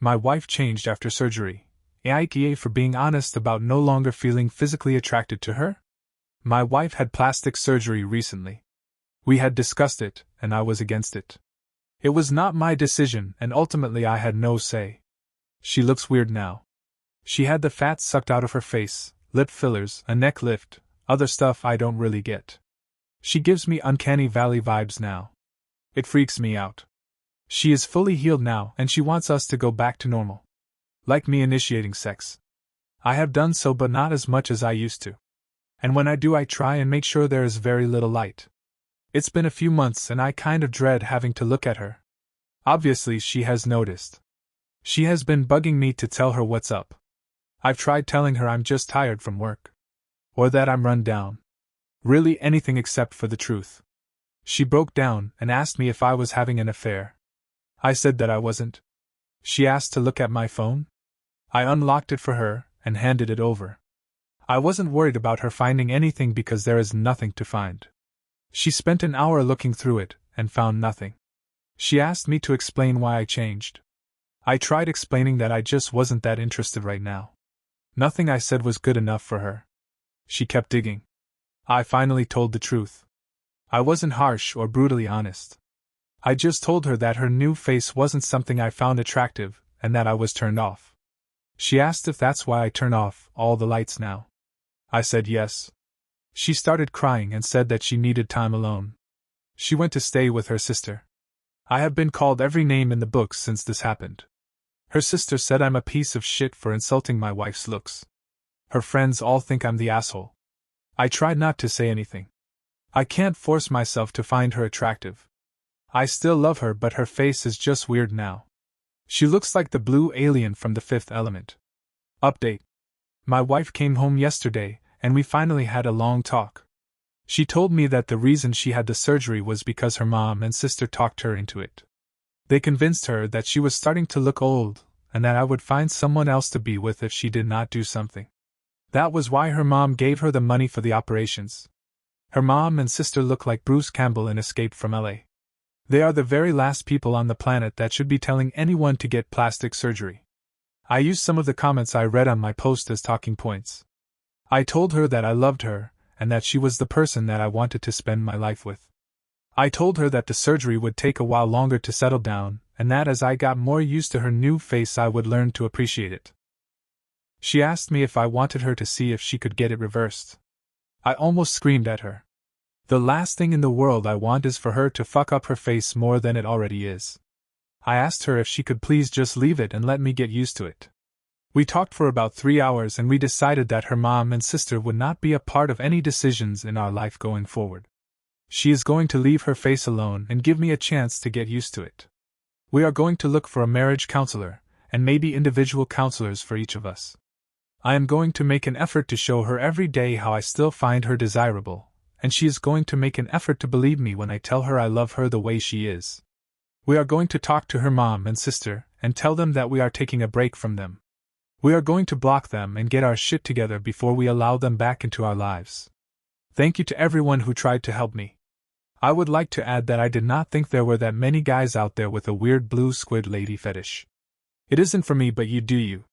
My wife changed after surgery. AITA for being honest about no longer feeling physically attracted to her? My wife had plastic surgery recently. We had discussed it, and I was against it. It was not my decision, and ultimately I had no say. She looks weird now. She had the fat sucked out of her face, lip fillers, a neck lift, other stuff I don't really get. She gives me uncanny valley vibes now. It freaks me out. She is fully healed now, and she wants us to go back to normal. Like me initiating sex. I have done so, but not as much as I used to. And when I do, I try and make sure there is very little light. It's been a few months and I kind of dread having to look at her. Obviously, she has noticed. She has been bugging me to tell her what's up. I've tried telling her I'm just tired from work. Or that I'm run down. Really anything except for the truth. She broke down and asked me if I was having an affair. I said that I wasn't. She asked to look at my phone. I unlocked it for her and handed it over. I wasn't worried about her finding anything because there is nothing to find. She spent an hour looking through it and found nothing. She asked me to explain why I changed. I tried explaining that I just wasn't that interested right now. Nothing I said was good enough for her. She kept digging. I finally told the truth. I wasn't harsh or brutally honest. I just told her that her new face wasn't something I found attractive and that I was turned off. She asked if that's why I turn off all the lights now. I said yes. She started crying and said that she needed time alone. She went to stay with her sister. I have been called every name in the book since this happened. Her sister said I'm a piece of shit for insulting my wife's looks. Her friends all think I'm the asshole. I tried not to say anything. I can't force myself to find her attractive. I still love her, but her face is just weird now. She looks like the blue alien from The Fifth Element. Update. My wife came home yesterday, and we finally had a long talk. She told me that the reason she had the surgery was because her mom and sister talked her into it. They convinced her that she was starting to look old, and that I would find someone else to be with if she did not do something. That was why her mom gave her the money for the operations. Her mom and sister look like Bruce Campbell in Escape from LA. They are the very last people on the planet that should be telling anyone to get plastic surgery. I used some of the comments I read on my post as talking points. I told her that I loved her, and that she was the person that I wanted to spend my life with. I told her that the surgery would take a while longer to settle down, and that as I got more used to her new face I would learn to appreciate it. She asked me if I wanted her to see if she could get it reversed. I almost screamed at her. The last thing in the world I want is for her to fuck up her face more than it already is. I asked her if she could please just leave it and let me get used to it. We talked for about 3 hours and we decided that her mom and sister would not be a part of any decisions in our life going forward. She is going to leave her face alone and give me a chance to get used to it. We are going to look for a marriage counselor, and maybe individual counselors for each of us. I am going to make an effort to show her every day how I still find her desirable, and she is going to make an effort to believe me when I tell her I love her the way she is. We are going to talk to her mom and sister and tell them that we are taking a break from them. We are going to block them and get our shit together before we allow them back into our lives. Thank you to everyone who tried to help me. I would like to add that I did not think there were that many guys out there with a weird blue squid lady fetish. It isn't for me, but you do you.